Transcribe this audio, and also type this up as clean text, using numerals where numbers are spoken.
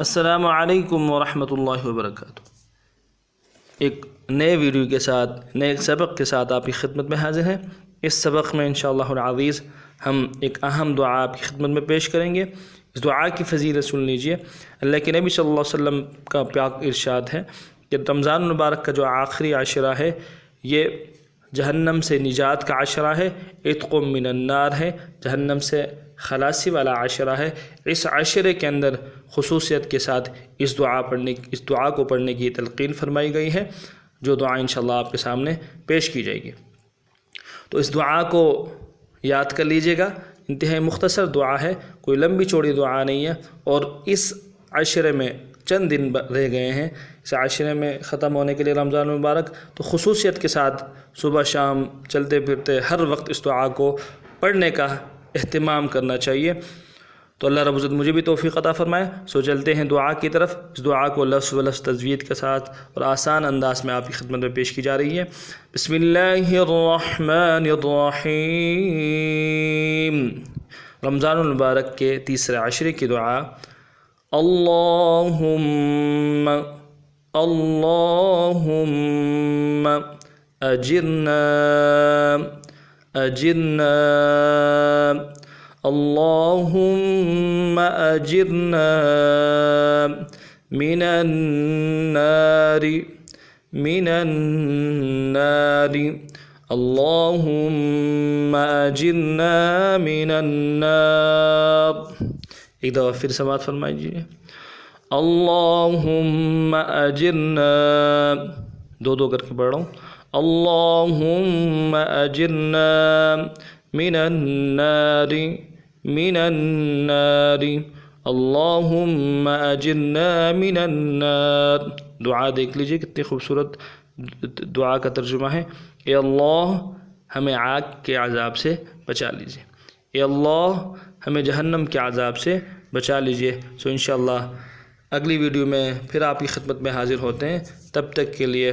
السلام علیکم ورحمۃ اللہ وبرکاتہ۔ ایک نئے ویڈیو کے ساتھ، نئے سبق کے ساتھ آپ کی خدمت میں حاضر ہیں۔ اس سبق میں انشاءاللہ العزیز ہم ایک اہم دعا آپ کی خدمت میں پیش کریں گے۔ اس دعا کی فضیلت سن لیجئے۔ اللہ کے نبی صلی اللہ علیہ وسلم کا پاک ارشاد ہے کہ رمضان المبارک کا جو آخری عشرہ ہے یہ جہنم سے نجات کا عشرہ ہے، عتق من النار ہے، جہنم سے خلاصی والا عشرہ ہے۔ اس عشرے کے اندر خصوصیت کے ساتھ اس دعا کو پڑھنے کی تلقین فرمائی گئی ہے، جو دعا انشاءاللہ آپ کے سامنے پیش کی جائے گی۔ تو اس دعا کو یاد کر لیجئے گا۔ انتہائی مختصر دعا ہے، کوئی لمبی چوڑی دعا نہیں ہے، اور اس عشرے میں چند دن رہ گئے ہیں اس عشرے میں ختم ہونے کے لیے رمضان المبارک، تو خصوصیت کے ساتھ صبح شام چلتے پھرتے ہر وقت اس دعا کو پڑھنے کا اہتمام کرنا چاہیے۔ تو اللہ رب العزت مجھے بھی توفیق عطا فرمائے۔ سو چلتے ہیں دعا کی طرف۔ اس دعا کو لفظ و لفظ تجوید کے ساتھ اور آسان انداز میں آپ کی خدمت میں پیش کی جا رہی ہے۔ بسم اللہ الرحمن الرحیم۔ رمضان المبارک کے تیسرے عشرے کی دعا: اللہم اجرنا اللہم اجرنا من النار اللہم اجرنا من النار۔ ایک دفعہ پھر سماعت فرمائیے۔ اللہم اجرنا، دو کر کے پڑھ رہا ہوں۔ اللہم اجرنا من النار اللہم اجرنا من النار۔ دعا دیکھ لیجئے کتنی خوبصورت دعا کا ترجمہ ہے۔ اے اللہ ہمیں آگ کے عذاب سے بچا لیجئے، اے اللہ ہمیں جہنم کے عذاب سے بچا لیجئے۔ سو انشاءاللہ اگلی ویڈیو میں پھر آپ کی خدمت میں حاضر ہوتے ہیں، تب تک کے لیے